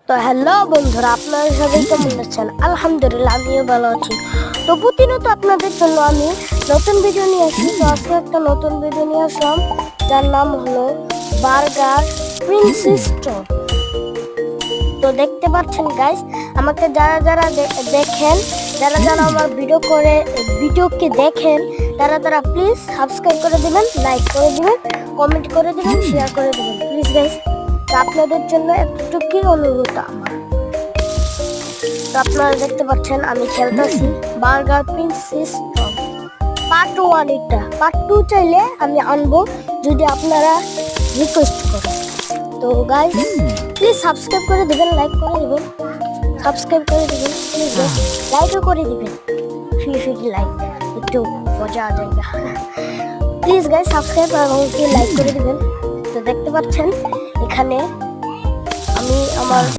তো হ্যালো বন্ধুরা, আপনারা সবাই কেমন আছেন? আলহামদুলিল্লাহ, আমিও ভালো আছি। তো প্রতিনিয়ত আপনাদের জন্য আমি নতুন ভিডিও নিয়ে আসি। তো আজকে একটা নতুন ভিডিও নিয়ে আসলাম, যার নাম হলো বার্গার প্রিন্সেস স্টোর। তো দেখতে পাচ্ছেন গাইস, আমাকে যারা যারা দেখেন, যারা যারা আমার ভিডিওকে দেখেন, তারা প্লিজ সাবস্ক্রাইব করে দিবেন, লাইক করে দিবেন, কমেন্ট করে দিবেন, শেয়ার করে দিবেন প্লিজ গাইস। আপনাদের জন্য এতটুকুই অনুরোধ আমার। তো আপনারা দেখতে পাচ্ছেন আমি খেলতেছি বার্গার প্রিন্সেস পার্ট 1। এটা পার্ট 2 চাইলে আমি আনবো, যদি আপনারা রিকোয়েস্ট করেন। তো গাইস প্লিজ সাবস্ক্রাইব করে দিবেন, লাইক করে দিবেন, সাবস্ক্রাইব করে দিবেন প্লিজ, লাইকও করে দিবেন, ফ্রি লাইক, একটু মজা জায়গা। প্লিজ গাইস সাবস্ক্রাইব এবং লাইক করে দিবেন। তো দেখতে পাচ্ছেন এখানে আমি আমার